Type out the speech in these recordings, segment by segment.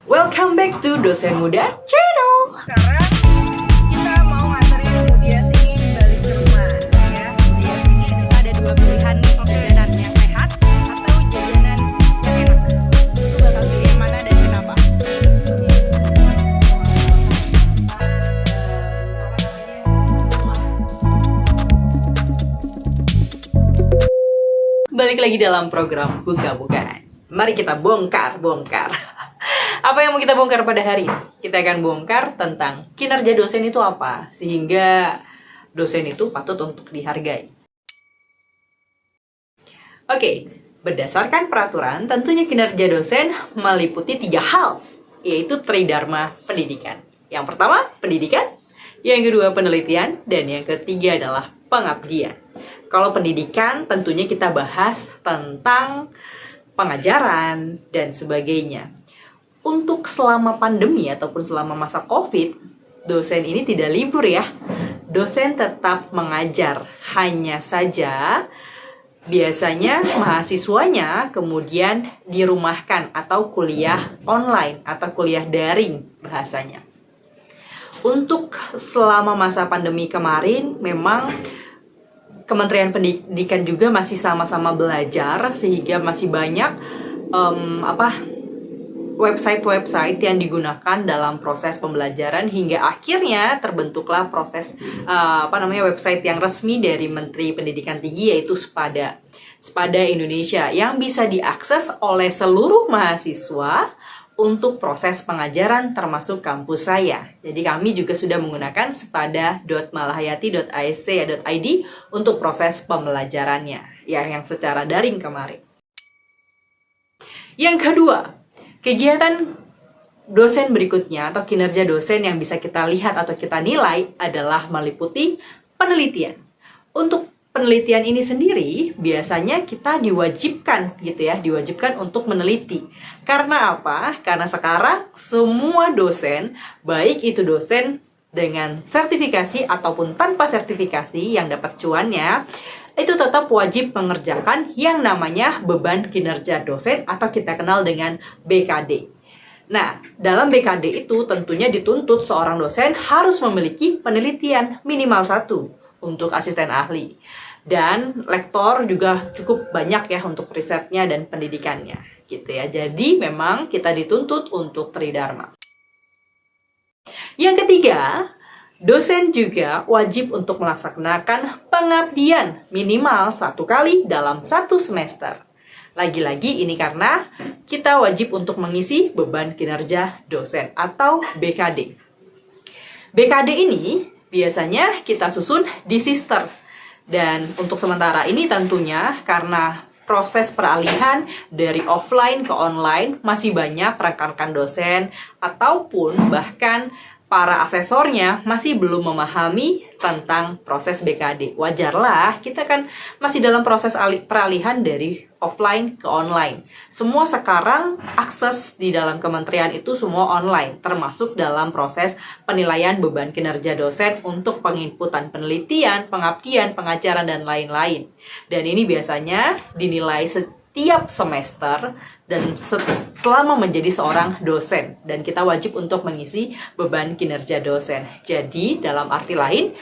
Welcome back to Dosen Muda Channel. Sekarang kita mau nganterin Bu Dias ini balik ke rumah ya. Bu Dias ini kita ada dua pilihan nih, jajanan yang sehat atau jajanan yang enak. Lu bakal pilih yang mana dan kenapa? Balik lagi dalam program Buka-Bukaan. Mari kita bongkar. Apa yang mau kita bongkar pada hari ini? Kita akan bongkar tentang kinerja dosen itu apa, sehingga dosen itu patut untuk dihargai. Oke, berdasarkan peraturan, tentunya kinerja dosen meliputi 3 hal, yaitu tridharma pendidikan. Yang pertama, pendidikan. Yang kedua, penelitian. Dan yang ketiga adalah pengabdian. Kalau pendidikan, tentunya kita bahas tentang pengajaran dan sebagainya. Untuk selama pandemi ataupun selama masa COVID, dosen ini tidak libur ya. Dosen tetap mengajar. Hanya saja biasanya mahasiswanya kemudian dirumahkan atau kuliah online atau kuliah daring bahasanya. Untuk selama masa pandemi kemarin memang Kementerian Pendidikan juga masih sama-sama belajar, sehingga masih banyak website-website yang digunakan dalam proses pembelajaran, hingga akhirnya terbentuklah proses website yang resmi dari Menteri Pendidikan Tinggi, yaitu Sepada Indonesia, yang bisa diakses oleh seluruh mahasiswa untuk proses pengajaran termasuk kampus saya. Jadi kami juga sudah menggunakan sepada.malahayati.ac.id untuk proses pembelajarannya yang secara daring kemarin. Yang kedua, kegiatan dosen berikutnya atau kinerja dosen yang bisa kita lihat atau kita nilai adalah meliputi penelitian. Untuk penelitian ini sendiri biasanya kita diwajibkan untuk meneliti. Karena apa? Karena sekarang semua dosen, baik itu dosen dengan sertifikasi ataupun tanpa sertifikasi yang dapat cuannya, itu tetap wajib mengerjakan yang namanya beban kinerja dosen atau kita kenal dengan BKD. Nah, dalam BKD itu tentunya dituntut seorang dosen harus memiliki penelitian minimal 1 untuk asisten ahli. Dan lektor juga cukup banyak ya untuk risetnya dan pendidikannya gitu ya. Jadi memang kita dituntut untuk tridharma. Yang ketiga, dosen juga wajib untuk melaksanakan pengabdian minimal 1 kali dalam 1 semester. Lagi-lagi ini karena kita wajib untuk mengisi beban kinerja dosen atau BKD. BKD ini biasanya kita susun di sister. Dan untuk sementara ini tentunya karena proses peralihan dari offline ke online masih banyak rekan-rekan dosen ataupun bahkan para asesornya masih belum memahami tentang proses BKD. Wajarlah, kita kan masih dalam proses peralihan dari offline ke online. Semua sekarang akses di dalam kementerian itu semua online, termasuk dalam proses penilaian beban kinerja dosen untuk penginputan penelitian, pengabdian, pengajaran, dan lain-lain. Dan ini biasanya dinilai setiap semester dan selama menjadi seorang dosen, dan kita wajib untuk mengisi beban kinerja dosen. Jadi dalam arti lain,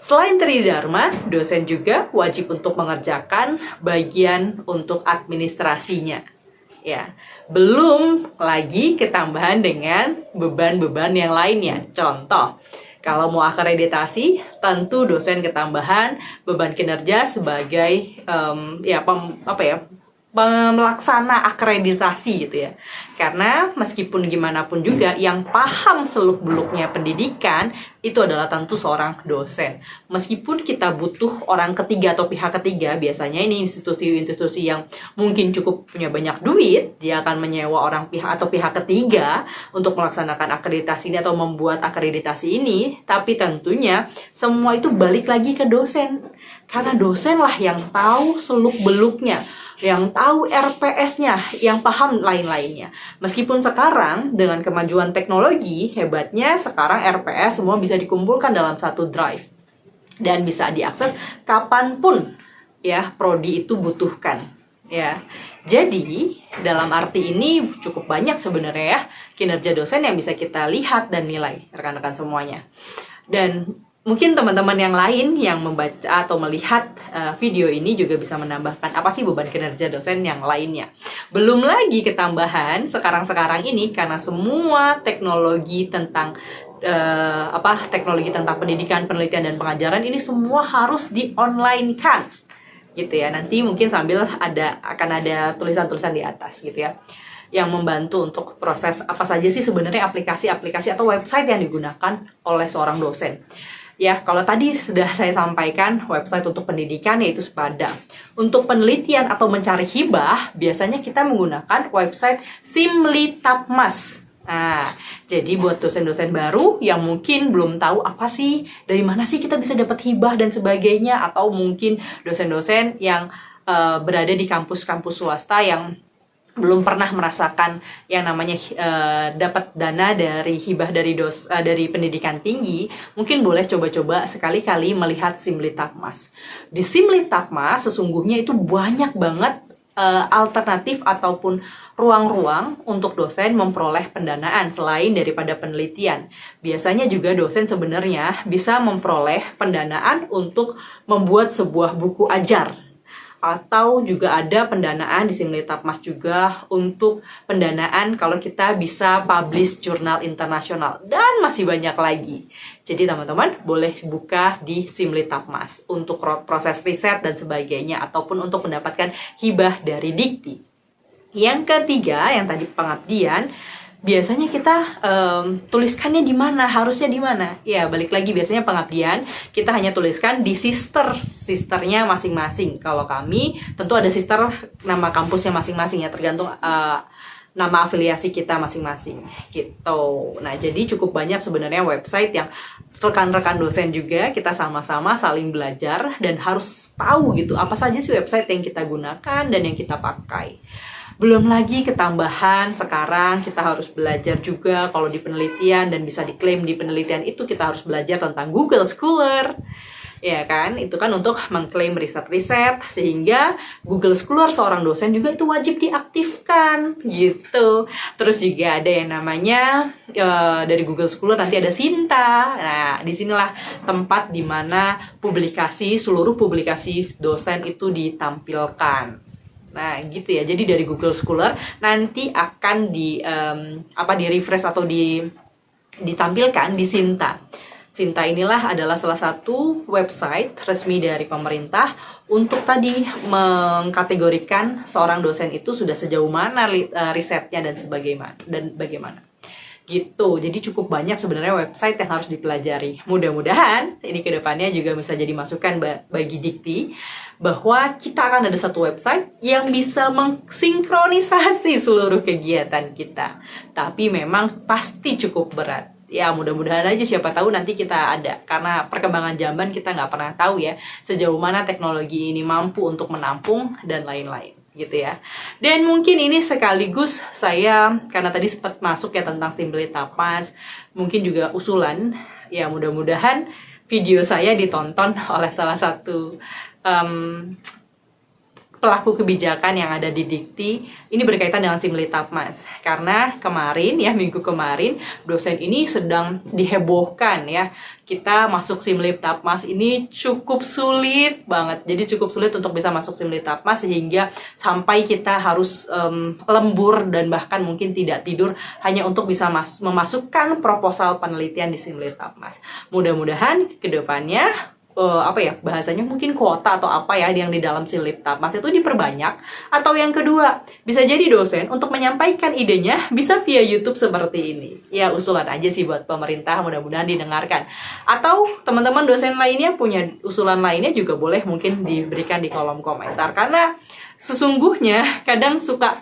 selain tridharma, dosen juga wajib untuk mengerjakan bagian untuk administrasinya. Ya, belum lagi ketambahan dengan beban-beban yang lainnya. Contoh, kalau mau akreditasi, tentu dosen ketambahan beban kinerja sebagai melaksana akreditasi gitu ya. Karena meskipun gimana pun juga yang paham seluk-beluknya pendidikan itu adalah tentu seorang dosen. Meskipun kita butuh orang ketiga atau pihak ketiga, biasanya ini institusi-institusi yang mungkin cukup punya banyak duit, dia akan menyewa pihak ketiga untuk melaksanakan akreditasi ini atau membuat akreditasi ini, tapi tentunya semua itu balik lagi ke dosen. Karena dosenlah yang tahu seluk-beluknya, yang tahu RPS-nya, yang paham lain-lainnya. Meskipun sekarang dengan kemajuan teknologi, hebatnya sekarang RPS semua bisa dikumpulkan dalam satu drive dan bisa diakses kapanpun ya prodi itu butuhkan. ya. Jadi, dalam arti ini cukup banyak sebenarnya ya kinerja dosen yang bisa kita lihat dan nilai, rekan-rekan semuanya. Dan mungkin teman-teman yang lain yang membaca atau melihat video ini juga bisa menambahkan apa sih beban kinerja dosen yang lainnya. Belum lagi ketambahan sekarang-sekarang ini karena semua teknologi tentang teknologi tentang pendidikan, penelitian, dan pengajaran ini semua harus di-online-kan. Gitu ya, nanti mungkin sambil akan ada tulisan-tulisan di atas gitu ya yang membantu untuk proses apa saja sih sebenarnya aplikasi-aplikasi atau website yang digunakan oleh seorang dosen. Ya, kalau tadi sudah saya sampaikan website untuk pendidikan yaitu Sepada. Untuk penelitian atau mencari hibah biasanya kita menggunakan website Simlitapmas. Nah, jadi buat dosen-dosen baru yang mungkin belum tahu apa sih, dari mana sih kita bisa dapat hibah dan sebagainya, atau mungkin dosen-dosen yang berada di kampus-kampus swasta yang belum pernah merasakan yang namanya dapat dana dari hibah dari pendidikan tinggi, mungkin boleh coba-coba sekali-kali melihat Simlitapmas. Di Simlitapmas sesungguhnya itu banyak banget alternatif ataupun ruang-ruang untuk dosen memperoleh pendanaan selain daripada penelitian. Biasanya juga dosen sebenarnya bisa memperoleh pendanaan untuk membuat sebuah buku ajar. Atau juga ada pendanaan di Simlitapmas juga untuk pendanaan kalau kita bisa publish jurnal internasional. Dan masih banyak lagi. Jadi teman-teman boleh buka di Simlitapmas untuk proses riset dan sebagainya. Ataupun untuk mendapatkan hibah dari Dikti. Yang ketiga, yang tadi pengabdian, biasanya kita tuliskannya di mana, harusnya di mana? Ya, balik lagi biasanya pengabdian kita hanya tuliskan di sisternya masing-masing. Kalau kami tentu ada sister nama kampusnya masing-masing ya, tergantung nama afiliasi kita masing-masing gitu. Nah, jadi cukup banyak sebenarnya website yang rekan-rekan dosen juga kita sama-sama saling belajar dan harus tahu gitu apa saja sih website yang kita gunakan dan yang kita pakai. Belum lagi ketambahan sekarang kita harus belajar juga kalau di penelitian dan bisa diklaim di penelitian itu kita harus belajar tentang Google Scholar. Ya kan, itu kan untuk mengklaim riset-riset sehingga Google Scholar seorang dosen juga itu wajib diaktifkan gitu. Terus juga ada yang namanya dari Google Scholar nanti ada Sinta. Nah, disinilah tempat dimana seluruh publikasi dosen itu ditampilkan. Nah, gitu ya. Jadi dari Google Scholar nanti akan di refresh atau ditampilkan di Sinta. Sinta inilah adalah salah satu website resmi dari pemerintah untuk tadi mengkategorikan seorang dosen itu sudah sejauh mana risetnya dan bagaimana. Gitu, jadi cukup banyak sebenarnya website yang harus dipelajari. Mudah-mudahan ini kedepannya juga bisa jadi masukan bagi Dikti bahwa kita akan ada satu website yang bisa mengsinkronisasi seluruh kegiatan kita. Tapi memang pasti cukup berat. Ya, mudah-mudahan aja siapa tahu nanti kita ada. Karena perkembangan zaman kita nggak pernah tahu ya sejauh mana teknologi ini mampu untuk menampung dan lain-lain. Gitu ya. Dan mungkin ini sekaligus saya karena tadi sempat masuk ya tentang Simlitapmas, mungkin juga usulan ya mudah-mudahan video saya ditonton oleh salah satu pelaku kebijakan yang ada di Dikti. Ini berkaitan dengan Simlitapmas karena minggu kemarin dosen ini sedang dihebohkan ya. Kita masuk Simlitapmas ini cukup sulit banget. Jadi cukup sulit untuk bisa masuk Simlitapmas sehingga sampai kita harus lembur dan bahkan mungkin tidak tidur hanya untuk bisa memasukkan proposal penelitian di Simlitapmas. Mudah-mudahan kedepannya bahasanya mungkin kuota atau apa ya yang di dalam Simlitapmas itu diperbanyak. Atau yang kedua, bisa jadi dosen untuk menyampaikan idenya bisa via YouTube seperti ini. Ya, usulan aja sih buat pemerintah, mudah-mudahan didengarkan. Atau teman-teman dosen lainnya punya usulan lainnya juga boleh mungkin diberikan di kolom komentar. Karena sesungguhnya kadang suka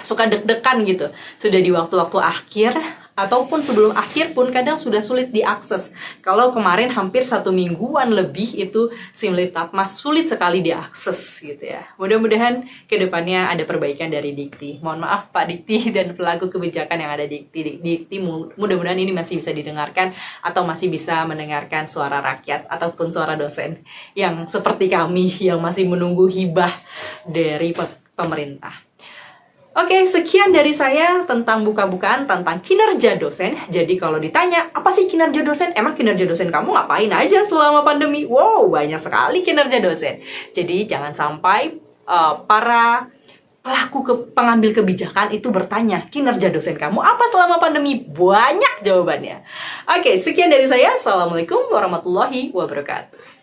deg-degan gitu. Sudah di waktu-waktu akhir ataupun sebelum akhir pun kadang sudah sulit diakses. Kalau kemarin hampir 1 mingguan lebih itu Simlitapmas sulit sekali diakses gitu ya. Mudah-mudahan kedepannya ada perbaikan dari Dikti. Mohon maaf Pak Dikti dan pelaku kebijakan yang ada di Dikti. Mudah-mudahan ini masih bisa didengarkan atau masih bisa mendengarkan suara rakyat ataupun suara dosen yang seperti kami yang masih menunggu hibah dari pemerintah. Oke, sekian dari saya tentang buka-bukaan tentang kinerja dosen. Jadi kalau ditanya, apa sih kinerja dosen? Emang kinerja dosen kamu ngapain aja selama pandemi? Wow, banyak sekali kinerja dosen. Jadi jangan sampai para pelaku pengambil kebijakan itu bertanya, kinerja dosen kamu apa selama pandemi? Banyak jawabannya. Oke, sekian dari saya. Assalamualaikum warahmatullahi wabarakatuh.